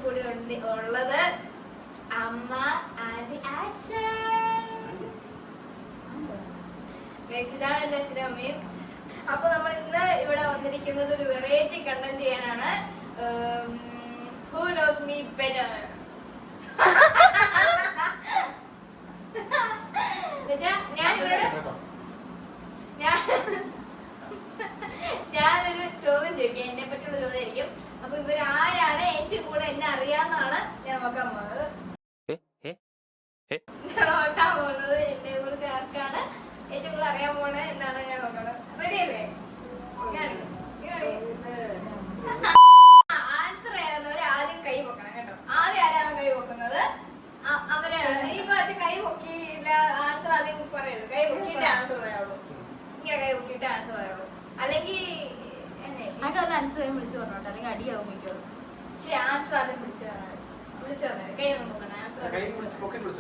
കൂടി ഉള്ളത് അമ്മ ആൻഡ് അച്ഛൻ. ഇതാണ് എന്റെ അച്ഛനും അമ്മയും. അപ്പൊ നമ്മൾ ഇന്ന് ഇവിടെ വന്നിരിക്കുന്നത് ഒരു വെറൈറ്റി കണ്ടന്റ് ചെയ്യാനാണ്. Who knows me better? ഞാനൊരു ചോദ്യം ചോദിക്കാം, എന്നെ പറ്റിയുള്ള ചോദ്യമായിരിക്കും. അപ്പൊ ഇവരാരാണ് ഏറ്റവും കൂടുതൽ എന്നെ അറിയാന്നാണ് ഞാൻ നോക്കാൻ പോകുന്നത്. എന്നെ കുറിച്ച് ആർക്കാണ് ഏറ്റവും കൂടുതൽ അറിയാൻ പോണത് എന്നാണ് ഞാൻ നോക്കണത്. റെഡി അല്ലേ? ആൻസർ ചെയ്യാവുന്നവര് ആദ്യം കൈ പൊക്കണം കേട്ടോ. ആദ്യം ആരാണോ കൈ പൊക്കുന്നത് അവരാണ്. ഇപ്പൊ കൈ പൊക്കിയില്ല ആൻസർ ആദ്യം പറയരുത്. കൈ പൊക്കിയിട്ട് ആൻസർ പറയാവുള്ളൂ. ഇങ്ങനെ കൈ പൊക്കിയിട്ട് ആൻസർ പറയാവുള്ളൂ. അല്ലെങ്കിൽ ആൻസർ വിളിച്ചു പറഞ്ഞോട്ടെ, അല്ലെങ്കിൽ അടിയാവും മിക്കോളും. ശരി, ആൻസർ ആദ്യം വിളിച്ചു പറഞ്ഞാൽ കൈ ഒന്നും പൊക്കണം. ആൻസർ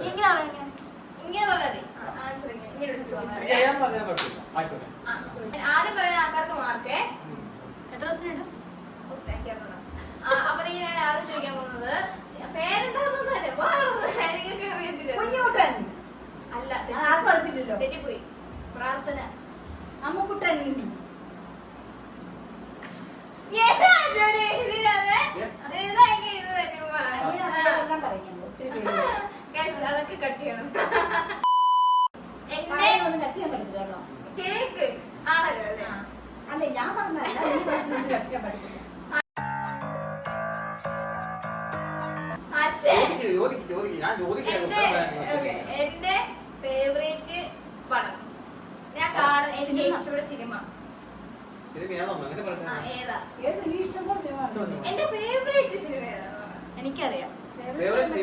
ഇങ്ങനെ പറയാ, ഇങ്ങനെ പറഞ്ഞാൽ മതി. ആൻസർ ഇങ്ങനെ വിളിച്ചു പറഞ്ഞാൽ ആദ്യം പറയുന്ന ആൾക്കാർക്ക് മാർക്കേ. എത്ര ദിവസം ഉണ്ട്? അപ്പൊ ഞാൻ ആദ്യം ചോദിക്കാൻ പോകുന്നത് പേരെന്താണെന്നല്ലേ നിങ്ങൾക്ക് അറിയത്തില്ല. അല്ല, തെറ്റിപ്പോയി. പ്രാർത്ഥന. അമ്മുക്കുട്ടൻ. അതൊക്കെ കട്ട് ചെയ്യണം. കേക്ക് ആണല്ലോ അല്ലേ? അല്ലേ, ഞാൻ പറഞ്ഞ എന്റെ ഫേവറേറ്റ് പടം ഞാൻ കാണും. എനിക്ക് ഇഷ്ടപ്പെട്ട സിനിമ ഏതാ? എന്റെ ഫേവറേറ്റ് സിനിമ ഏതാ? എനിക്കറിയാം. ഫേവറേറ്റ്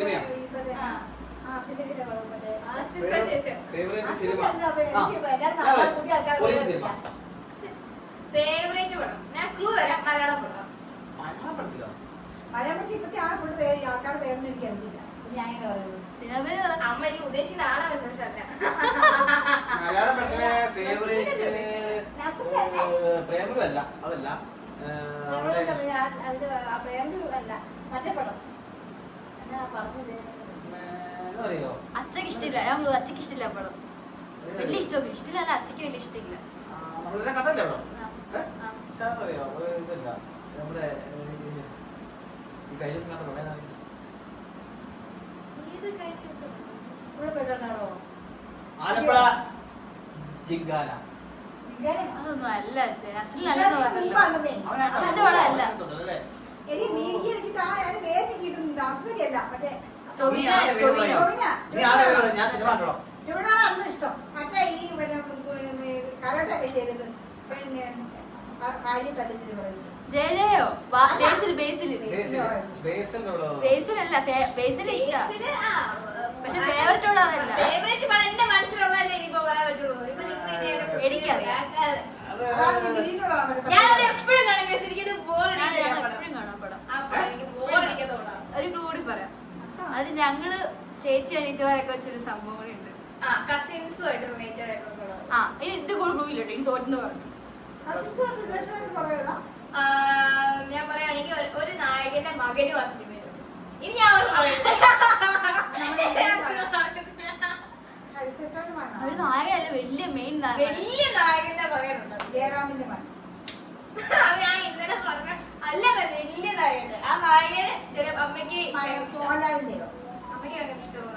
പടം ഞാൻ ക്ലൂ തരാം. മലയാളം പടം. മലയാളത്തിൽ ഇപ്പത്തെ ആ ഫുള്ള് ആൾക്കാരുടെ പേരൊന്നും എനിക്ക് അറിയില്ല. ഞാൻ ഇങ്ങനെ പറയുന്നത് അമ്മ എനിക്ക് ഉദ്ദേശിക്കുന്ന ആളാണ്. പക്ഷല്ല പ്രേമല്ല, അതല്ല പ്രേമലു അല്ല, മറ്റേ പടം എന്നാ പറഞ്ഞത് അറിയോ? അച്ഛക്ക് ഇഷ്ടമില്ല. ഞാൻ അച്ഛക്ക് ഇഷ്ടമില്ല പടം. വലിയ ഇഷ്ടമൊന്നും ഇഷ്ടമില്ല. അല്ല, അച്ഛക്ക് വലിയ ഇഷ്ടമില്ല. കണ്ടല്ലേ അറിയോ? ഇതല്ല നമ്മുടെ കഴിഞ്ഞ കണ്ടോ? ആലപ്പുഴ ജിങ്കാന. അതൊന്നും അല്ല അസലിനല്ലെന്ന് പറഞ്ഞല്ലോ. അസലിന്റെ പടം അല്ല. ഇവനാണ് ഇഷ്ടം. മറ്റേ ഈ കരോട്ടൊക്കെ ചെയ്തിട്ട് കാര്യം തല്ലുന്നതിന് പറയുന്നത് ജയജയോ ബേസിലല്ല, ബേസിൽ ഇഷ്ടം. പക്ഷെ ഫേവറേറ്റോട് അതല്ല. ഫേവറേറ്റ് പടം എന്റെ മനസ്സിലുള്ളതല്ലേ ഇനിയിപ്പോ പറയാൻ പറ്റുള്ളൂ. ഇപ്പൊ എനിക്കറിയാം. ഞാനത് എപ്പോഴും കാണാൻ എനിക്കത് എപ്പോഴും കാണാൻ പടം. ഒരു ക്ലൂ കൂടി പറയാം. അത് ഞങ്ങള് ചേച്ചി അനിയത്തിമാരൊക്കെ വെച്ചൊരു സംഭവം കൂടി ഉണ്ട്. കസിൻസുമായിട്ട് റിലേറ്റഡ് ആയിട്ടുള്ള. ഇനി ഇത് കൂടെ ക്ലൂ ഇല്ലോട്ടെ, ഇനി തോറ്റെന്ന് പറഞ്ഞു. ഞാൻ പറയുകയാണെങ്കിൽ ഒരു നായകന്റെ മകനും ആ സിനിമയിലുണ്ട്. ഇനി ഞാൻ ഒരു നായകനല്ല, വലിയ മെയിൻ വലിയ നായകന്റെ മകനുണ്ട്. ജയറാമിന്റെ മകൻ. അത് ഞാൻ ഇന്നലെ പറഞ്ഞ അല്ല, വലിയ നായകൻ. ആ നായകന് ചില അമ്മയ്ക്ക് ഭയങ്കര ഇഷ്ടമുള്ള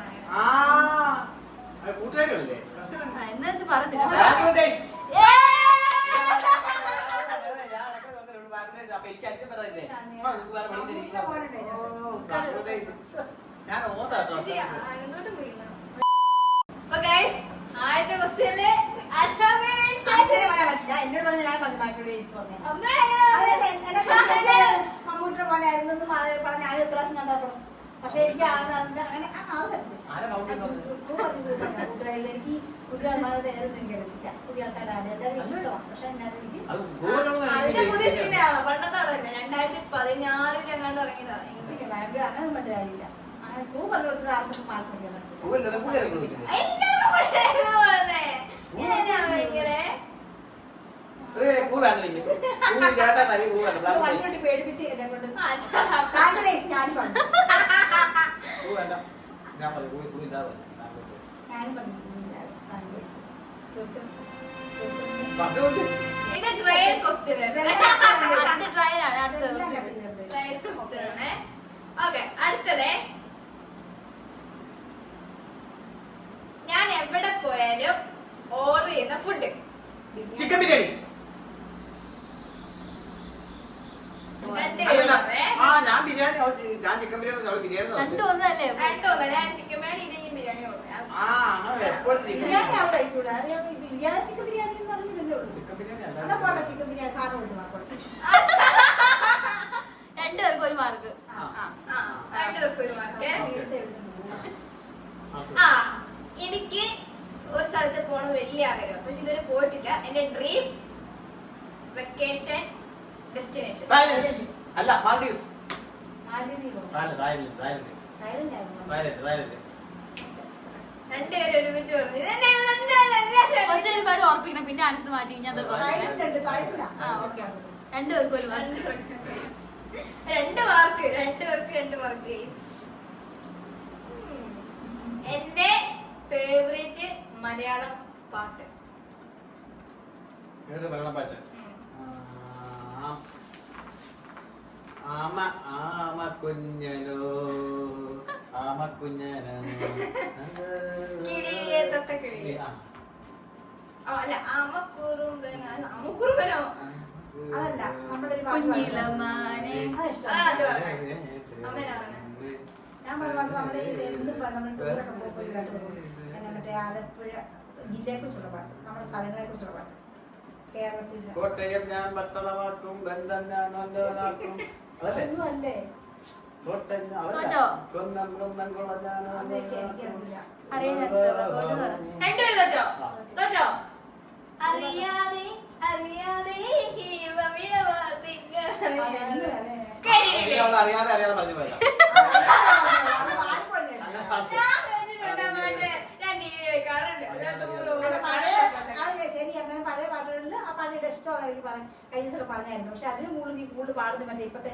നായകൻ. എന്താ വെച്ചാൽ പറ സിനിമ. ആദ്യത്തെ ക്വസ്റ്റ്യനില് എന്നോട് പറഞ്ഞ ഞാൻ പറഞ്ഞു മമ്മൂട്ടിയുടെ പോലെ ആയിരുന്നു പറഞ്ഞ ആരും എത്ര പ്രാവശ്യം കണ്ടപ്പോൾ. പക്ഷെ എനിക്ക് അങ്ങനെ എനിക്ക് പുതിയ ആൾക്കാരുടെ പേരൊന്നും എനിക്ക് അറിയില്ല. പുതിയ ആൾക്കാരാണ് എല്ലാവരും ഇഷ്ടമാണ്. പക്ഷെ എനിക്ക് പുതിയ സിനിമയാണോ? പണ്ടത്തോടല്ലേ? 2016 എങ്ങാണ്ട് ഇറങ്ങിയതാണ്. അങ്ങനൊന്നും പറ്റ കാര്യമില്ല. അങ്ങനെ പൂ പറഞ്ഞു കൊടുത്തത് ആർക്കും മാർക്ക് പഠിക്കാൻ പൂ വേണ്ട എനിക്ക്. പൂ കേട്ടാ തനി പൂ വേണ്ട. ബ്ലാക്ക് വണ്ടി റൈസ്. കൊണ്ട് പേടിപ്പിച്ച് എന്നെ കൊണ്ട് ആ, ചാ. ബ്ലാക്ക് റൈസ് ഞാൻ പറഞ്ഞു. പൂ വേണ്ട. ഞാൻ പറഞ്ഞു പൂ ഇല്ലാതെ ബ്ലാക്ക് റൈസ്. ഞാനും പറഞ്ഞു ബ്ലാക്ക് റൈസ്. പറഞ്ഞോണ്ട്. ഇത് ട്രയൽ ക്വസ്റ്റ്യൻ അടുത്ത ട്രയൽ ആണ്. അടുത്ത ട്രയൽ ക്വസ്റ്റ്യൻ ആണ്. ഓക്കെ, അടുത്തത് ഞാൻ എവിടെ പോയാലും ഓർഡർ ചെയ്യുന്ന ഫുഡ്. ചിക്കൻ ബിരിയാണി. രണ്ടുപേരും ഞാൻ ബിരിയാണി ഞാൻ ചിക്കൻ ബിരിയാണി ബിരിയാണി രണ്ടും ഒന്നല്ലേ? രണ്ടോന്ന് ഞാൻ ചിക്കൻ ബിരിയാണി ഇല്ലെങ്കിൽ ബിരിയാണി ഓർഡർ ആ അങ്ങനെ എപ്പോഴും ബിരിയാണി അവിടെ ആയിക്കൂടെ? ബിരിയാണി ചിക്കൻ ബിരിയാണി എന്ന് പറഞ്ഞിരുന്നേ ഉള്ളൂ. ചിക്കൻ ബിരിയാണി അതാ പോട്ടെ, ചിക്കൻ ബിരിയാണി സാറിന് കൊടുത്തു മാർക്കോട്ടെ. രണ്ടുപേർക്കും ഒരു മാർക്ക്. രണ്ടുപേർക്കും ഒരു മാർക്ക്. വീഴ്ച എവിടുന്ന് പോകും? ആ, എനിക്ക് ഒരു സ്ഥലത്ത് പോണ വലിയ ആഗ്രഹം, പക്ഷെ ഇതുവരെ പോയിട്ടില്ല. എന്റെ ഡ്രീം വെക്കേഷൻ ഡെസ്റ്റിനേഷൻ അല്ല മാൽഡീവ്സ്. മാലദ്വീപോ? തായ്ലൻഡ് തായ്ലൻഡ് ആയിരുന്നു. രണ്ടുപേരും ഒരുമിച്ച് പറഞ്ഞു. ഫസ്റ്റ് ഒരുപാട് ഓർപ്പിക്കണം, പിന്നെ ആൻസർ മാറ്റി ഞാൻ തായ്ലൻഡ് ഉണ്ട്, തായ്ലൻഡാ. ആ ഓക്കെ. രണ്ടുപേർക്കും ഒരു മാർക്ക്. രണ്ടുപേർക്ക് രണ്ട് മാർക്ക്. എന്റെ ഫേവറേറ്റ് മലയാളം പാട്ട്. വെള്ളപ്പാട്ട്. ആമ കുഞ്ഞനോ ആമ കുഞ്ഞനോ കിളിയെ തൊട്ട കിളി. അല്ല, അമ്മക്കുറുമ്പനോ അതല്ല, നമ്മുടെ ഒരു പാട്ട് കുഞ്ഞിലമാനെ. അത് ഇഷ്ടമാണ്. ഞാൻ പറഞ്ഞ നമ്മുടെ ഈ നമ്മൾ ടൂറൊക്കെ പോകുമ്പോൾ ഒരു പാട്ട് പോകും. എന്നെ മറ്റേ ആലപ്പുഴ ജില്ലയെ കുറിച്ചുള്ള പാട്ട്, നമ്മുടെ സ്ഥലങ്ങളെ കുറിച്ചുള്ള പാട്ട്. കേരളത്തിൽ കോട്ടയം ഞാൻ പട്ടണമാക്കും ബന്ധം ഞാൻ നല്ലതാക്കും. അതല്ലേ ഒന്നും അല്ലേ? കോട്ടയം തോറ്റോ? അതൊക്കെ എനിക്കറിയില്ല. രണ്ടുപേരും തോറ്റോ? അറിയാതെ അറിയാതെ കേട്ടിട്ടില്ലേ? അറിയാതെ അറിയാതെ പറഞ്ഞു പോയതാ. അത് മാറിപ്പോയി. അത് ശരി, എന്നാലും പഴയ പാട്ടുകളിൽ ആ പാട്ടിന്റെ ഇഷ്ടമാണ് എനിക്ക് കഴിഞ്ഞ ദിവസം പറഞ്ഞായിരുന്നു. പക്ഷെ അതിന് കൂടുതൽ പാടുന്ന മറ്റേ ഇപ്പത്തെ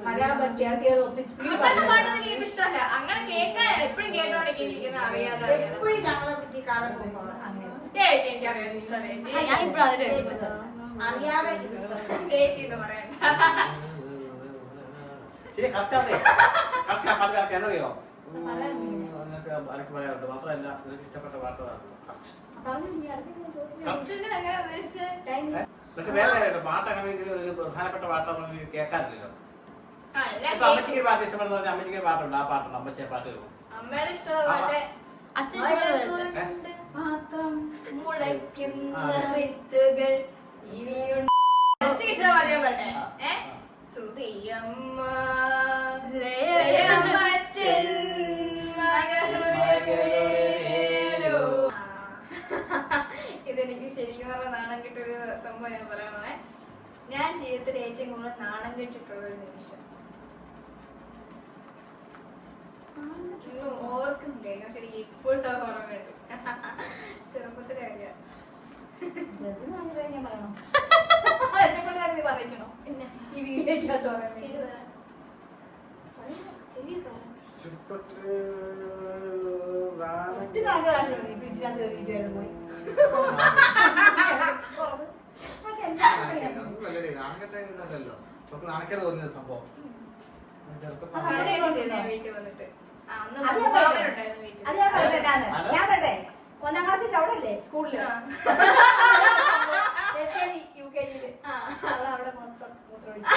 മലയാളം ചേർത്തികൾ ഒത്തിരി സ്പീഡ് ഇഷ്ടമല്ല. അങ്ങനെ കേൾക്കാൻ എപ്പോഴും കേട്ടോണ്ടിരിക്കുന്ന അറിയാതെ എപ്പോഴും ഞങ്ങളെ പറ്റി കാലം പോകുമ്പോൾ അങ്ങനെ ചേച്ചി എനിക്കറിയാം ഇഷ്ടമല്ല. ഞാൻ ഇപ്പഴും അതിന്റെ അറിയാതെ ചേച്ചി എന്ന് പറയാൻ ശരി കറക്റ്റാതെ കറക്റ്റ് എന്നറിയോ എനിക്ക് പറയാറുണ്ട്. മാത്രമല്ല നിനക്ക് ഇഷ്ടപ്പെട്ട പാട്ടതാണ്. പറഞ്ഞു. ഇനി അടുത്ത ഞാൻ ചോദിച്ചില്ല. അങ്ങനെ ഉദ്ദേശിച്ചത് ടൈം പക്ഷെ വേറെ കാര്യമുണ്ട്. പാട്ട് അങ്ങനെ ഒരു പ്രധാനപ്പെട്ട പാട്ടൊന്നും കേൾക്കാറില്ലല്ലോ. ഇപ്പൊ അമ്മച്ചിക്ക് പാട്ട് ഇഷ്ടപ്പെടുന്ന പറഞ്ഞാൽ അമ്മച്ചിക്ക് പാട്ടുണ്ട്. ആ പാട്ടുണ്ട് അമ്മച്ചിയെ പാട്ട് കേൾക്കും. അമ്മയുടെ ഇഷ്ടമുള്ള പാട്ട് അച്ഛൻ ഇഷ്ടപ്പെടുന്നുണ്ട്. മാത്രം മുളയ്ക്കുന്ന വിത്തുകൾ ഇനിയുണ്ട്. ഇഷ്ടമുള്ള പാട്ട് ഞാൻ പറട്ടെ. ശ്രുതിയമ്മ ലയമച്ഛൻ മകളുടെ പേരോ. ഇതെനിക്ക് ശരിക്കും പറഞ്ഞ നാണം കെട്ടൊരു സംഭവം ഞാൻ പറയാമേ. ഞാൻ ജീവിതത്തിൽ ഏറ്റവും കൂടുതൽ നാണം കെട്ടിട്ടുള്ള ഒരു നിമിഷം ഓർക്കുന്നില്ല, പക്ഷെ എനിക്ക് ഇപ്പോഴും ഓർമ്മയുണ്ട്. ചെറുപ്പത്തിലെ കാര്യം. ഞാൻ പറയണോ? എന്നെ പറയണോ? ഈ വീഡിയോക്കകത്ത് പറയുന്നത് ഒറ്റ നാഗരാഷ്ട്രം പിടിച്ചാൽ കയറിയിരിക്കുവായിരുന്നു പോയി. നാണക്കേട് തോന്നിയ സംഭവം വീട്ടിൽ വന്നിട്ട് അത് ഞാൻ പറയട്ടെ. ഞാൻ പറയട്ടെ, 1ാം ക്ലാസ്സിൽ അവിടെ അല്ലേ സ്കൂളില് UKG അവിടെ മൊത്തം മൂത്രമൊഴിച്ചു.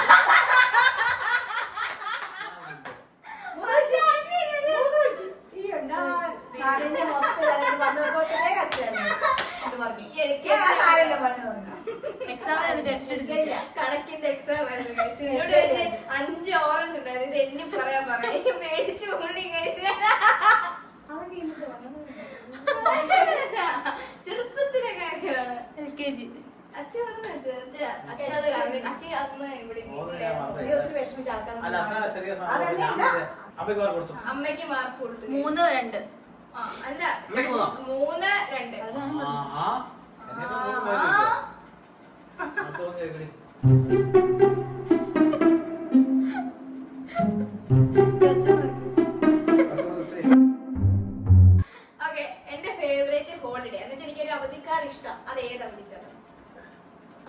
കണക്കിന്റെ എക്സാം 5 ഓറഞ്ച് ഉണ്ടായിരുന്നു. ഇത് എണ്ണി പറയാൻ മേടിച്ച് ഉള്ളി കഴിച്ചു. ചെറുപ്പത്തിലെ കാര്യമാണ്. LKG. അച്ഛൻ പറഞ്ഞു അച്ഛത് കാരണം അച്ഛൻ അന്ന് ഇവിടെ ഒത്തിരി വിഷമിച്ച അല്ല ആൾക്കാർ ചെറിയ അതല്ല. അമ്മയ്ക്ക് മാർക്ക് കൊടുത്തു. അമ്മയ്ക്ക് മാർക്ക് കൊടുത്തു. 3-2. അല്ല അമ്മയ്ക്ക് 3-2. അടുത്ത കേൾക്കടി. ഓക്കെ, എന്റെ ഫേവറേറ്റ് ഹോളിഡേ എന്ന് വെച്ചാൽ എനിക്കൊരു അവധിക്കാലം ഇഷ്ടം. അത് ഏത് അവധിക്കാലം?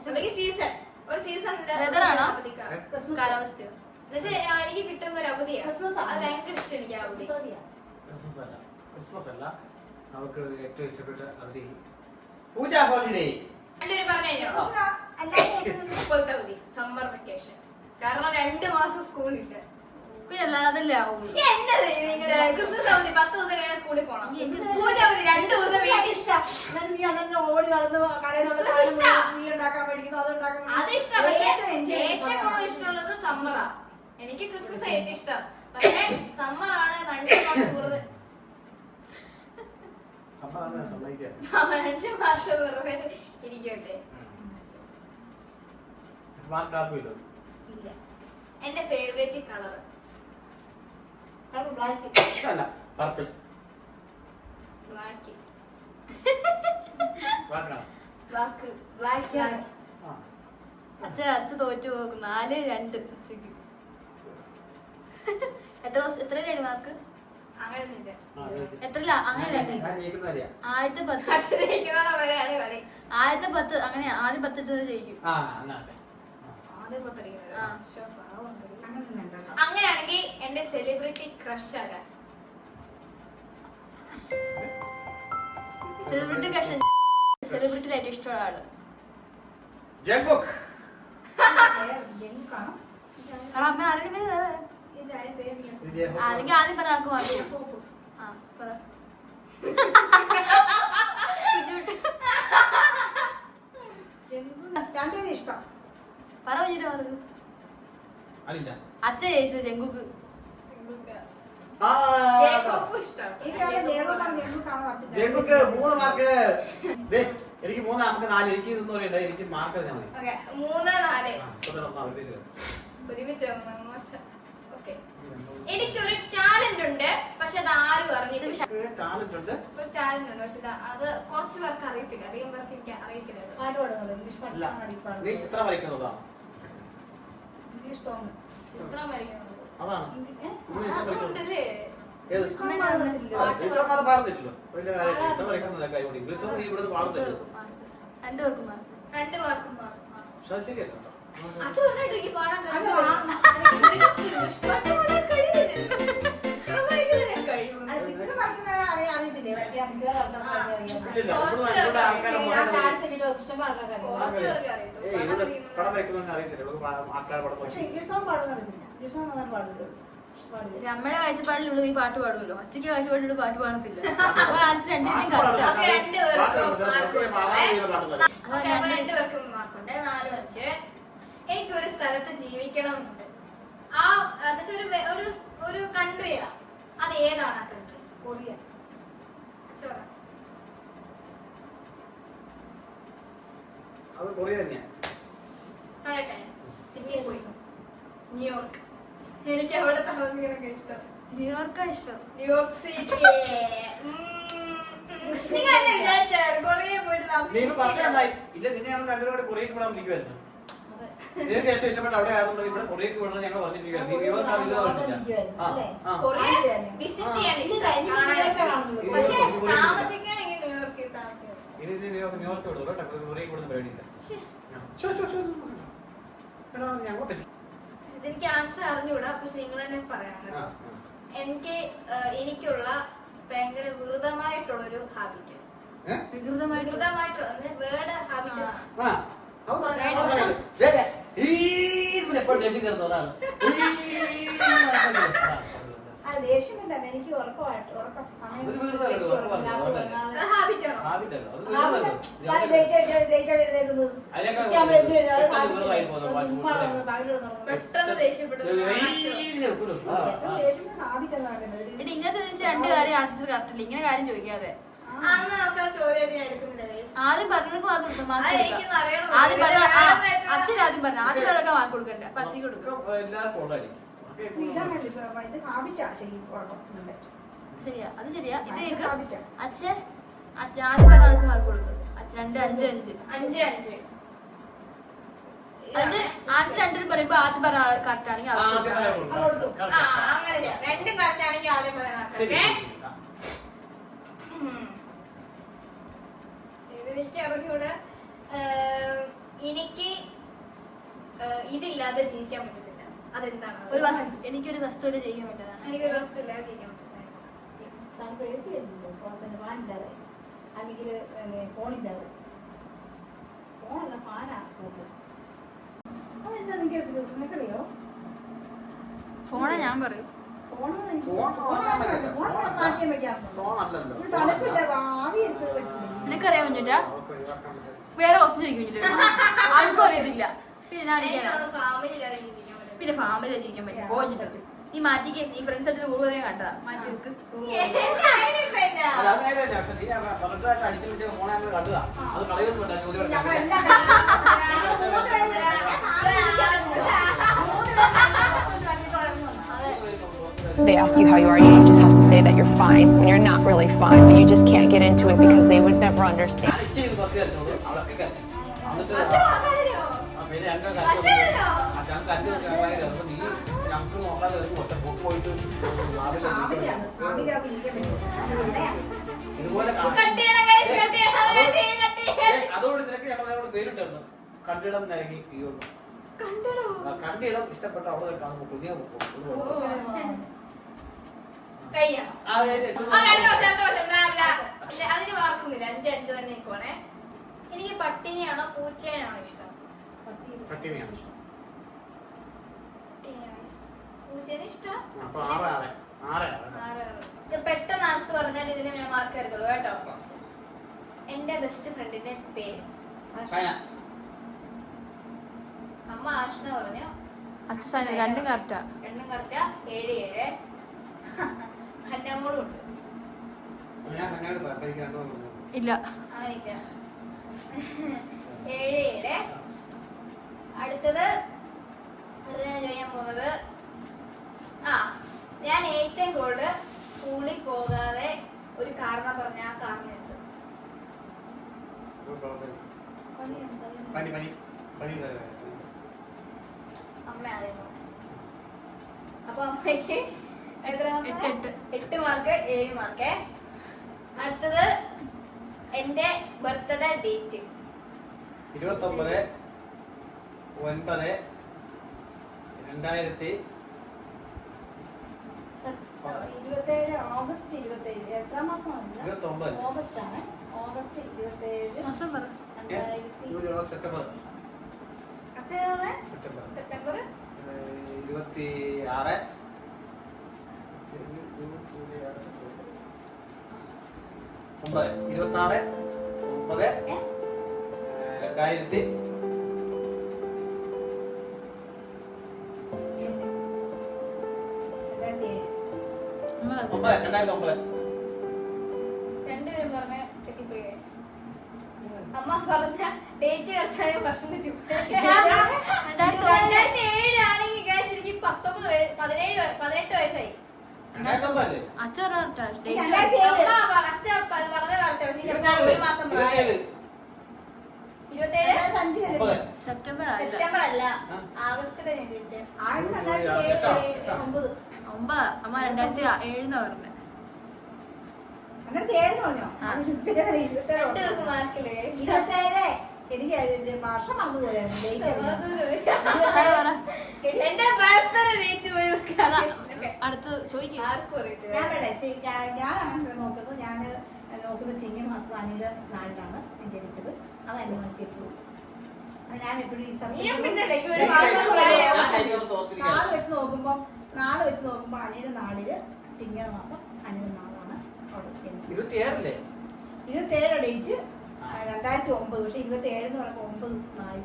അല്ലെങ്കിൽ സീസൺ, ഒരു സീസൺ Weather ആണോ? അവധിക്കാലം. കാലാവസ്ഥയോ? എന്നുവെച്ചാൽ എനിക്ക് കിട്ടുന്ന ഒരു അവധിയാണ്. ക്രിസ്മസ് ആണ്. അത് ഭയങ്കര ഇഷ്ടം എനിക്ക് ആ അവധി. ക്രിസ്മസ് അല്ല, നമുക്ക് ഏറ്റവും ഇഷ്ടപ്പെട്ട അവധി പൂജ ഹോളിഡേ. രണ്ടുപേരും പറഞ്ഞു കഴിഞ്ഞോ? ഇപ്പോഴത്തെ അവധി സമ്മർ വെക്കേഷൻ. കാരണം 2 മാസം സ്കൂളില്ല. പിന്നെ അല്ലാതല്ലേ ആവുള്ളൂ. എന്നത് നിങ്ങളുടെ ക്രിസ്മസ് അവധി 10 ദിവസം കഴിഞ്ഞാൽ സ്കൂളിൽ പോകണം. പൂജ അവധി 2 ദിവസം വീട്ടിൽ ഇഷ്ടം. നീ അതന്നെ ഓടി നടന്ന് കടയിലുള്ള സാധനം നീ ഉണ്ടാക്കാൻ മേടിക്കുന്നു, അത് ഉണ്ടാക്കാൻ അത് ഇഷ്ടം. പക്ഷേ ഏറ്റവും കൂടുതൽ ഇഷ്ടമുള്ളത് സമ്മറാ. എനിക്ക് ക്രിസ്മസ് ഏറ്റവും ഇഷ്ടം. പക്ഷേ സമ്മറാണ് 2 മാസം വെറുതെ 2 മാസം വെറുതെ ഇരിക്കട്ടെ. ഇല്ല. എന്റെ ഫേവറേറ്റ് കളർ ബ്ലാക്ക്. അല്ല, പർപ്പിൾ. ബ്ലാക്ക്. ബ്ലാക്കാണ്. ബ്ലാക്ക് ആണ്. അച്ഛ തോറ്റു പോകും. 4-2 ഉച്ചക്ക്. എത്രയിലാണ് മാർക്ക്? അങ്ങനെയൊന്നുമില്ല. എത്രയില്ല? അങ്ങനെയല്ല. ഞാൻ ജയിക്കുന്നതറിയാ. ആദ്യത്തെ 10. അച്ഛൻ ജയിക്കുന്നവരെയാണ് കളി. ആദ്യത്തെ 10 അങ്ങനെ ആദ്യം 10 ഇട്ടത് ജയിക്കും. ആ, എന്നാ അതെ. ആദ്യം പത്തടിക്കുന്നത്. ആ. ശ്ശോ, പാവമുണ്ട്. അങ്ങനെ ഉണ്ടോ? അങ്ങനെയാണെങ്കിൽ എന്റെ സെലിബ്രിറ്റി ക്രഷ് ആരാ? സെലിബ്രിറ്റി കഷൻ. സെലിബ്രിറ്റിയിൽ ഏറ്റവും ഇഷ്ടമുള്ള ആള് ജംഗുക്ക്. ജെങ്കാണോ? കാരണം അമ്മ ആരുടെ പേര് ഇത് ആരും പേരില്ല. ഇത് ജയഹോക്ക്. അല്ലെങ്കിൽ ആദ്യം പറഞ്ഞ ആൾക്ക് മാറി. ആ പറ. രണ്ടുപേരും ഇഷ്ടം. പറ കുഞ്ഞിട്ട് മാർക്ക്. അല്ല. അച്ഛ ജയിച്ചു ജംഗുക്ക്. ആ, ജേക്കബ് ഇഷ്ടം. എനിക്കറിയാം ജയഗോപാണ് ജെങ്കാണോ നടത്തില്ല. ജംഗുക്ക് 3 മാർക്ക്. ദേ, എനിക്ക് 3, നമുക്ക് 4. എനിക്ക് ഇതൊന്നും അറിയണ്ട. എനിക്ക് മാർക്ക് ഞാൻ മതി. ഓക്കെ, 3, 4 ഒരുമിച്ച് ഒരുമിച്ച് ഓക്കെ. എനിക്കൊരു ടാലന്റ് ഉണ്ട്, പക്ഷെ അത് ആരും അറിഞ്ഞിട്ടില്ല. ടാലന്റ് ഉണ്ട്. ഒരു ടാലന്റ് ഉണ്ട്, പക്ഷെ അത് കുറച്ച് പേർക്ക് അറിയത്തില്ല. അധികം പേർക്ക് എനിക്ക് അറിയത്തില്ല അത്. പാട്ട് പാടുന്നത് ഇംഗ്ലീഷ് അല്ല, പാട്ട് നീ ചിത്രം വരയ്ക്കുന്നതാണ്. English song. ചിത്രം വരയ്ക്കുന്നത് അതാണ്. അതുകൊണ്ടല്ലേ ഏത്? സോങ് പാടുന്നില്ല. അത് പാടുന്നില്ലല്ലോ. വലിയ കാര്യം. ചിത്രം വരയ്ക്കുന്നതല്ല കാര്യം. ഇംഗ്ലീഷ് നീ ഇവിടെ പാടുന്നില്ല. 2 പേർക്കും മാർക്ക്. 2 മാർക്കും പക്ഷെ അത് ശരിയല്ല കേട്ടോ. അച്ഛൻ പറഞ്ഞിട്ട് എനിക്ക് പാടാൻ അത് കഴിയില്ല. ഇംഗ്ലീഷ് പാട്ട് പാടാൻ കഴിയുന്നില്ല. ചിത്രം വരയ്ക്കുന്നതിന് കഴിയുന്നു. അത് ചിത്രം വരയ്ക്കുന്ന അറിയത്തില്ലേ? വരയ്ക്കാൻ മിക്കവാറും ആൾക്കാർക്ക് അറിയാം. ഇല്ലില്ല. കുറച്ച് ഇവിടെ ആൾക്കാരെ പേർക്ക് ഞാൻ മുഴുവൻ സ്റ്റാർട്സ് കിട്ടും ഇഷ്ടം ആൾക്കാർക്ക് അറിയാം. കുറച്ച് പേർക്ക് അറിയത്തുള്ളൂ. ഏയ്, പടം ഇത് അറിയുന്നത് പടം വരയ്ക്കുന്നതെന്ന് അറിയത്തില്ല. ഇവിടെ ആൾക്കാരെ പടം പക്ഷെ വരയ്ക്കും. ഇംഗ്ലീഷ് സോങ് പാടുന്ന അറിയത്തില്ല. ഇംഗ്ലീഷ് സോങ് നന്നായിട്ട് പാടില്ല. അമ്മയുടെ കാഴ്ചപ്പാടിലുള്ള ഈ പാട്ട് പാടുമല്ലോ. അച്ഛക്ക് കാഴ്ചപ്പാടിലുള്ള പാട്ട് പാടത്തില്ല. അപ്പൊ ആൻസർ രണ്ടിനും കറക്റ്റ്. ഓക്കെ, 2 പേർക്കും മാർക്ക് പാടുന്നില്ല. ഓക്കെ, അപ്പൊ 2 പേർക്കും മാർക്കുണ്ട്. 4, 5. എനിക്കൊരു സ്ഥലത്ത് ജീവിക്കണമെന്നുണ്ട്. ആ എന്നുവെച്ചാൽ ഒരു കൺട്രിയാ. അത് ഏതാണ് ആ കൺട്രി? കൊറിയ. അത് കൊറിയ തന്നെയാ. പോയി ന്യൂയോർക്ക്. എനിക്ക് അവിടെ താമസിക്കാനൊക്കെ ഇഷ്ടം. ന്യൂയോർക്കാ ഇഷ്ടം. New York city. നിങ്ങൾ എന്നെ വിചാരിച്ചായിരുന്നു കൊറിയ പോയിട്ട് നീ ഇപ്പൊ പറഞ്ഞാ താമസിക്കാൻ? നന്നായി. ഇല്ല, നിന്നെയാണ് രണ്ടുപേരും കൂടെ കൊറിയക്ക് വിടാൻ ഇരിക്കുവായിരുന്നു. നിനക്ക് ഏറ്റവും ഇഷ്ടപ്പെട്ട അവിടെ ആയതുകൊണ്ട് ഇവിടെ കൊറിയക്ക് വിടണം ഞങ്ങൾ പറഞ്ഞിരിക്കുകയാണ്. നീ ന്യൂയോർക്ക് ആവില്ല പറഞ്ഞില്ല. ആ, ആ. കൊറിയ വിസിറ്റ് ചെയ്യാൻ ഇഷ്ടം. കാണാൻ പക്ഷെ താമസിക്കാണെങ്കിൽ ന്യൂയോർക്കിൽ താമസിക്കാൻ ഇഷ്ടം. ഇനി ന്യൂയോർക്ക് വിടുന്നു കേട്ടോ. കൊറിയക്ക് വിടുന്ന പരിപാടിയില്ല. ശ്ശെ. എടാ, നീ അങ്ങോട്ട് ഇരി. എനിക്ക് ആൻസർ അറിഞ്ഞൂടാ, പക്ഷെ നിങ്ങൾ തന്നെ പറയണം ആ, കേട്ടോ. ആ. എനിക്കുള്ള ഭയങ്കര വികൃതമായിട്ടുള്ളൊരു ഹാബിറ്റ്. ഏ? വികൃതമായിട്ട് വികൃതമായിട്ടുള്ള വേർഡ് ഹാബിറ്റ്. ആ, അത് പറഞ്ഞാ, അത് പറഞ്ഞാ. ദേ, ദേ. ഈ ഇവന് എപ്പോഴും ദേഷ്യം കയറുന്നു, അതാണ്. അത് ദേഷ്യം തന്നെ. എനിക്ക് ഉറക്കം സമയം ഒരു വീട് വേണം, ഉറക്കം രാത്രി വേണം. അത് ഹാബിറ്റാണോ? ഹാബിറ്റല്ലോ, അത് ഞാൻ വീടല്ലോ. എഴുന്നേക്കുന്നത് അതിനേക്കാൾ ഉച്ചയാകുമ്പോൾ എന്ത് ചെയ്തു? അത് പെട്ടെന്ന് വീടായി പോകുന്നു, പാട്ട് ഉമ്മാ കിടന്ന് പകല് കിടന്നുറങ്ങും. പെട്ടെന്ന് ദേഷ്യപ്പെട്ടു. എടി ഇങ്ങനെ ചോദിച്ച 2 കാര്യം ആൻസർ കറക്റ്റ് ഇല്ല. ഇങ്ങനെ കാര്യം ചോദിക്കാതെ അന്ന് നമുക്ക് ആ ചോദ്യം ഞാൻ എടുക്കുന്നില്ല guys. ആദ്യം പറഞ്ഞവർക്ക് മാർക്ക് കൊടുക്കും. മാർക്ക് അത് കൊടുക്കാം. എനിക്കൊന്നും അറിയണം. ആദ്യം പറഞ്ഞ വേറെ അച്ഛൻ ആദ്യം പറഞ്ഞു. ആദ്യം പറഞ്ഞൊക്കെ മാർക്ക് കൊടുക്കണ്ട. പച്ചയ്ക്ക് കൊടുക്കും. എല്ലാവർക്കും ഉള്ളടി. ഇത് ഹാബിറ്റാ ശരി ഉറക്കം ഇതിന്റെ. ശരിയാ, അത് ശരിയാ. ഇത് ഭയങ്കര കേക്ക് ഹാബിറ്റാ. അച്ഛൻ ആദ്യം പറഞ്ഞ ആൾക്ക് മാർക്ക് കൊടുക്കും. 2, 5, 5. 5, 5. അത് ആൻസർ രണ്ടും പറയുമ്പോ ആദ്യം പറഞ്ഞ ആൾ കറക്റ്റ് ആണെങ്കിൽ അങ്ങനെ ചെയ്യാം. രണ്ടും കറക്റ്റ് ആണെങ്കിൽ ആദ്യം പറയാം. ഇതെനിക്ക് അറിഞ്ഞൂടെ. എനിക്ക് ഇതില്ലാതെ ജീവിക്കാൻ പറ്റത്തില്ല. അതെന്താണ്? എനിക്കൊരു വസ്തുവിൽ ചെയ്യാൻ പറ്റതാണ്. എനിക്കൊരു വസ്തു ഇല്ലാതെ ജീവിക്കാൻ പറ്റില്ല. തണുപ്പ് AC വരുന്നുണ്ടോ? പിന്നെ ഫാനില്ലാതെ അല്ലെങ്കിൽ ഫോണില്ലാതെ. ഫോണല്ല ഫാനാ നോക്ക്. അതെന്താ നിനക്കറിയോ? ഫോണെ ഞാൻ പറയും. തണുപ്പില്ല ആവി എടുത്ത് പറ്റില്ല. നിനക്കറിയാൻ പറ്റില്ല. വേറെ ക്വസ്റ്റ്യൻ ചോദിക്കും ആർക്കും അറിയത്തില്ല. പിന്നെ ഞാൻ പിന്നെ ഫാമിലി ജീവിക്കാൻ പറ്റും. പോയിട്ട് നീ മാറ്റിക്ക്. നീ ഫ്രണ്ട്സ് ആയിട്ട് കൂടുതലും കണ്ടതാ. മാറ്റി വെക്ക്. They ask you how you are, you just have to say that you're fine when you're not really fine, but you just can't get into it because they would never understand. അതോട് നിനക്ക് ഞങ്ങളോട് പേരുണ്ടായിരുന്നു. കണ്ടിടം നൽകി കണ്ടിടം ഇഷ്ടപ്പെട്ട അവിടെ പുതിയ അതിന് മാർക്കൊന്നുമില്ല. 5-5 തന്നെ നിൽക്കുവാണേ. എനിക്ക് പട്ടിനെയാണോ പൂച്ചേനാണോ ഇഷ്ടം? പട്ടിനെയാണ് ഇഷ്ടം. പൂച്ചേനെ ഇഷ്ടം. ഞാൻ പെട്ടെന്ന് ആൻസർ പറഞ്ഞാൽ ഇതിന് ഞാൻ മാർക്ക് എടുത്തോളൂ കേട്ടോ. എന്റെ ബെസ്റ്റ് ഫ്രണ്ടിന്റെ പേര് അമ്മ ആഷ്ന പറഞ്ഞു. അച്ഛൻ രണ്ടും കറക്റ്റാ. 7-7. ഹന്നമ്മോളും ഉണ്ട്. ഇല്ല അങ്ങനെയൊക്കെ 7-7. അടുത്തത് ഞാൻ ചെയ്യാൻ പോകുന്നത് ഞാൻ ഏറ്റവും കൂടുതൽ സ്കൂളിൽ പോകാതെ ഒരു കാരണം പറഞ്ഞ ആ കാരണം എന്ത്? അമ്മ അറിയുന്നു. അപ്പൊ അമ്മയ്ക്ക് എത്ര? 8 മാർക്ക് 7 മാർക്ക്. അടുത്തത് എന്റെ ബർത്ത്ഡേ ഡേറ്റ് 29/9/2027. ഓഗസ്റ്റ് 27. എത്രാം മാസമാണ്? ഓഗസ്റ്റ് ആണ്. ഓഗസ്റ്റ് 27 മാസം പറ. സെപ്റ്റംബർ 26 രണ്ടുപേരും പറഞ്ഞ തെറ്റിപ്പോയി. അമ്മ പറഞ്ഞ ഡേറ്റ് കറക്റ്റായ വർഷം തെറ്റിപ്പോയി. 2007 ആണെങ്കിൽ എനിക്ക് 18 വയസ്സായി. അച്ഛൻ ഒരു മാസം പ്രായം. 27 സെപ്റ്റംബർ സെപ്റ്റംബർ അല്ല, ആഗസ്റ്റിലെ ഞാൻ ചോദിച്ചേ. 9. അമ്മ 2007 പറഞ്ഞത്. 2007 പറഞ്ഞോ? 2 മാർക്കില്ലേ? 27. എനിക്ക് വർഷം മറന്നുപോയായിരുന്നു. എന്റെ ബർത്ത്ഡേ ഡേറ്റ് പോയി അടുത്ത് ചോദിക്കും. ആർക്കും അറിയത്തില്ല. ഞാൻ അങ്ങനെ നോക്കുന്നത്, ഞാൻ നോക്കുന്നത് ചിങ്ങമാസം അനിയുടെ നാളിലാണ് ഞാൻ ജനിച്ചത്. അതെന്റെ മനസ്സിൽ ഞാൻ എപ്പോഴും ഈ നാള് വെച്ച് നോക്കുമ്പോ അനിയുടെ നാളില് ചിങ്ങമാസം അനിയുടെ നാളാണ് അവിടെ ജനിച്ചത്. 27 ഡേറ്റ് 2009. പക്ഷെ 27 എന്ന് പറയുമ്പോ 9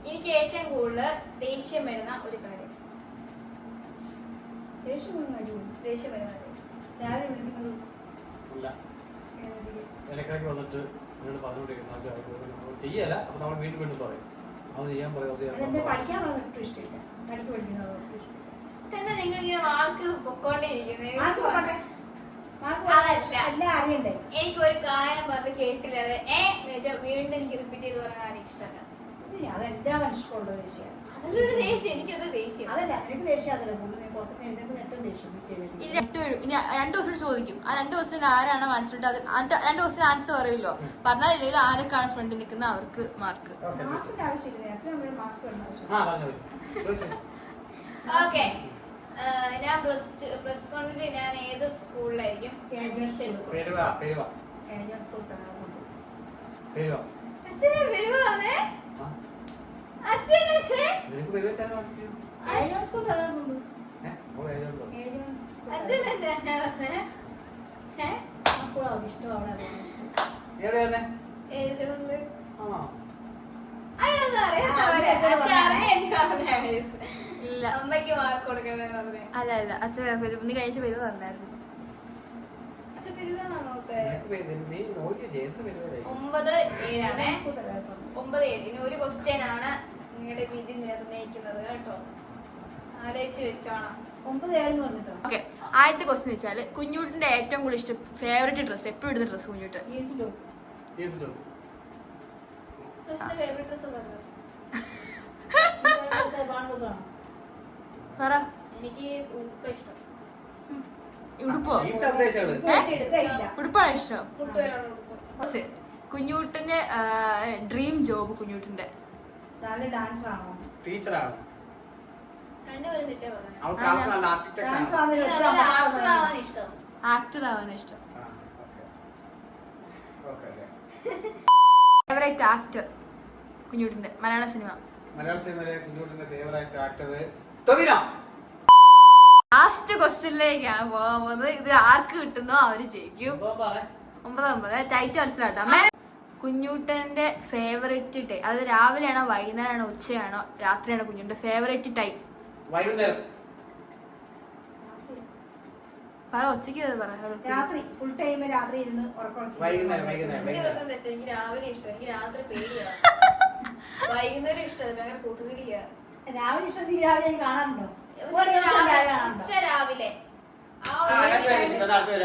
എനിക്ക് ഏറ്റവും കൂടുതൽ ദേഷ്യം വരുന്ന ഒരു കാര്യം. ദേഷ്യം വരുന്ന കാര്യം രാവിലെ വിളിക്കുന്നത് ഇടയ്ക്കിടയ്ക്ക് വന്നിട്ട് നിങ്ങളോട് പറഞ്ഞുകൊണ്ടിരിക്കുന്നത് ചെയ്യല. അപ്പൊ നമ്മൾ വീണ്ടും വീണ്ടും പറയും അത് ചെയ്യാൻ പറയും. പഠിക്കാൻ ഒട്ടും ഇഷ്ടമില്ല. പഠിക്ക് പഠിക്കുന്നത് ഒട്ടും ഇഷ്ടമില്ല. തന്നെ നിങ്ങൾ ഇങ്ങനെ മാർക്ക് പൊക്കോണ്ടേ ഇരിക്കുന്നത്. മാർക്ക് അതല്ല. എല്ലാം അറിയണ്ടേ. എനിക്കൊരു കാര്യം പറഞ്ഞ് കേട്ടില്ല അത് എന്ന് വെച്ചാൽ വീണ്ടും എനിക്ക് റിപ്പീറ്റ് ചെയ്ത് പറയാൻ കാര്യം ഇഷ്ടമല്ല. അതെല്ലാ മനുഷ്യർക്കുള്ള ദേഷ്യം. അതിലൊരു ദേഷ്യം, എനിക്കത് ദേഷ്യം. അതല്ല എനിക്ക് ദേഷ്യം അതല്ല കൂടുതൽ പുറത്ത് എഴുതുമ്പോൾ ഏറ്റവും ദേഷ്യം ഇനി 2 ക്വസ്റ്റ്യൻ ചോദിക്കും. ആ 2 ക്വസ്റ്റ്യൻ ആരാണ് മനസ്സിലിട്ട് അത് 2 ക്വസ്റ്റ്യൻ ആൻസർ പറയില്ലോ. പറഞ്ഞാലില്ലെങ്കിൽ ആരൊക്കെയാണ് ഫ്രണ്ടിൽ നിൽക്കുന്നത് അവർക്ക് മാർക്ക്. മാർക്കിന്റെ ആവശ്യമില്ല. അച്ഛൻ അമ്മയുടെ മാർക്ക് വേണ്ട ആവശ്യം. ആ പറഞ്ഞു. ഓക്കെ, ഞാൻ പ്ലസ് വണ്ണില് ഞാൻ ഏത് സ്കൂളിലായിരിക്കും അഡ്മിഷൻ എടുക്കും? പേരുവാ ഏജൻ സ്കൂൾ തരാറുണ്ട്. പേരുവാ അച്ഛനെ വരുവാന്നേ. അച്ഛനെ നിനക്ക് പേരുവാ തന്നെ വാങ്ങിച്ചു. ഏജൻ സ്കൂൾ തരാറുണ്ട്. ഓ ഏജുണ്ടോ? ഏജൻ സ്കൂൾ അച്ഛനെ ആ സ്കൂൾ അവർക്ക് ഇഷ്ടം. അവിടെ എവിടെയാ? ഏജുള്ളു. ആണോ? ഇല്ല അമ്മയ്ക്ക് മാർക്ക് കൊടുക്കണ്ടെന്ന് പറഞ്ഞു. അല്ല അച്ഛൻ നീ കഴിച്ച പേര് പറഞ്ഞായിരുന്നു. അച്ഛൻ പെരുവാണോ നോക്കേ? നിനക്ക് പേര് നീ നോക്കിയില്ലേ? എന്ത് പേരുവാ? 9-7 സ്കൂൾ തരാറുണ്ട്. 9-7. ഇനി ഒരു ക്വസ്റ്റ്യൻ ആണ് നിങ്ങളുടെ വിധി നിർണ്ണയിക്കുന്നത് കേട്ടോ. ആലോചിച്ച് വെച്ചോണം. 9-7 എന്ന് പറഞ്ഞിട്ടോ. ഓക്കെ, ആദ്യത്തെ ക്വസ്റ്റ്യൻ വെച്ചാല് കുഞ്ഞൂട്ടിന്റെ ഏറ്റവും കൂടുതൽ ഇഷ്ടം ഫേവറേറ്റ് ഡ്രസ്, എപ്പോഴും ഇടുന്ന ഡ്രസ് കുഞ്ഞൂട്ട്? Jeans top. Jeans favourite dress പറഞ്ഞു. പറ. എനിക്ക് ഉടുപ്പ ഇഷ്ടം. ഉടുപ്പോ? എടുക്കില്ല. ഉടുപ്പാണ് ഇഷ്ടം. മുട്ട് വരെയുള്ള ഉടുപ്പ്. കുഞ്ഞൂട്ടിന്റെ ഡ്രീം ജോബ് കുഞ്ഞൂട്ടിന്റെ? നല്ല ഡാൻസർ ആണോ? ടീച്ചറാണ്. രണ്ടുപേരും തെറ്റാ പറഞ്ഞത്. അവൾക്ക് നല്ല ആർക്കിടെക്ട് ഡാൻസർ ആണ്. ആണെങ്കിലും ആക്ടർ ആവാൻ ഇഷ്ടം. ആക്ടർ ആവാനാണ് ഇഷ്ടം. ഓക്കെ അല്ലേ? ഫേവറേറ്റ് ആക്ടർ കുഞ്ഞൂട്ടിന്റെ മലയാള സിനിമ? മലയാള സിനിമയിലെ കുഞ്ഞൂട്ടിന്റെ ഫേവറേറ്റ് ആക്ടർ ടൊവിനോ. ലാസ്റ്റ് ക്വസ്റ്റ്യനിലേക്കാണ് പോകാൻ പോകുന്നത്. ഇത് ആർക്ക് കിട്ടുന്നോ അവര് ജയിക്കും. 9 ടൈറ്റ് മനസ്സിലാട്ടോ അമ്മ. കുഞ്ഞൂട്ടന്റെ ഫേവറേറ്റ് ടൈം, അത് രാവിലെയാണോ വൈകുന്നേരമാണോ ഉച്ചയാണോ രാത്രിയാണോ കുഞ്ഞൂട്ടിന്റെ ഫേവറേറ്റ് ടൈം? വൈകുന്നേരം. പറ, ഉച്ചയ്ക്ക് പറ. രാത്രി ഫുൾ ടൈം രാത്രി ഇരുന്ന് ഉറക്കം വൈകുന്നേരം. രണ്ടുപേർക്കും തെറ്റാ. എനിക്ക് രാവിലെ ഇഷ്ടം. എനിക്ക് രാത്രി പേടിയാണ്. വൈകുന്നേരം ഇഷ്ടമല്ല, ഭയങ്കര കൊതുകിടിയാ. രാവിലെ ഇഷ്ടം. നീ രാവിലെ കാണാറുണ്ടോ? ഒരു ദിവസം രാവിലെ കാണാറുണ്ടോ? ഉച്ച രാവിലെ ആ ആ, ഒരു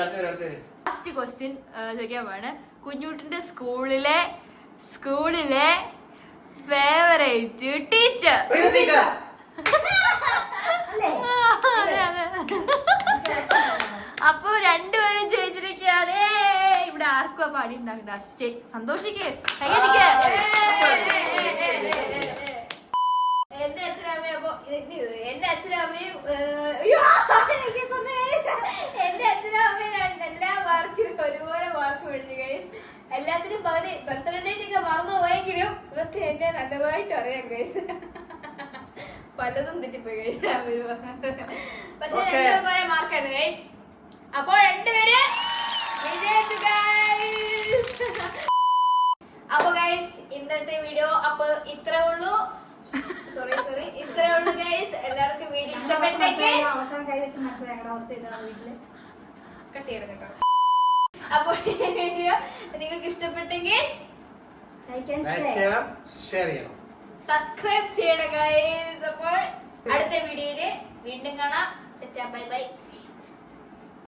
അടുത്ത പേര്. ലാസ്റ്റ് ക്വസ്റ്റ്യൻ ചോദിക്കാൻ പോവാണ്. കുഞ്ഞൂട്ടിന്റെ സ്കൂളിലെ ഫേവറേറ്റ് ടീച്ചർ? അല്ലേ? അപ്പൊ 2 പേരും ജയിച്ചിരിക്കുകയാണ്. ഇവിടെ ആർക്കും ആ പാടി ഉണ്ടാക്കണ്ട. സന്തോഷിക്ക്, കൈയടിക്ക്. എന്റെ അച്ഛനമ്മയും അപ്പൊ എന്റെ അച്ഛനമ്മയും എന്റെ അച്ഛനമ്മയും എല്ലാ മാർക്കിനും ഒരുപോലെ മാർക്ക് മേടിച്ചു ഗൈസ്. എല്ലാത്തിനും പകുതി ബർത്ത്ഡേ ഡേറ്റ് ഒക്കെ മറന്നു പോയെങ്കിലും ഇവർക്ക് എന്നെ നല്ലതായിട്ട് അറിയാം ഗൈസ്. പലതും തെറ്റിപ്പോയി ഗൈസ്. പക്ഷെ രണ്ടുപേർക്ക് ഒരേ മാർക്കാണ് ഗൈസ്. അപ്പോൾ 2 പേര് വിജയിച്ചു ഗൈസ്. അപ്പൊ ഗൈസ് ഇന്നത്തെ വീഡിയോ അപ്പൊ ഇത്രേ ഉള്ളൂ. സോറി ഇത്രേ ഉള്ളൂ ഗൈസ്. എല്ലാവർക്കും വീഡിയോ ഇഷ്ടപ്പെട്ടെങ്കിൽ അവസാനം കൈ വെച്ച് മനസ്സിലായി ഞങ്ങളുടെ അവസ്ഥ ഇതാണ് വീട്ടില്. കട്ട് ചെയ്യണം കേട്ടോ. അപ്പോൾ ഈ വീഡിയോ നിങ്ങൾക്ക് ഇഷ്ടപ്പെട്ടെങ്കിൽ ലൈക്ക് ആൻഡ് ലൈക്ക് ഷെയർ. ചെയ്യണം, ഷെയർ ചെയ്യണം, സബ്സ്ക്രൈബ് ചെയ്യണം ഗൈസ്. അപ്പോൾ അടുത്ത വീഡിയോയില് വീണ്ടും കാണാം. Bye bye.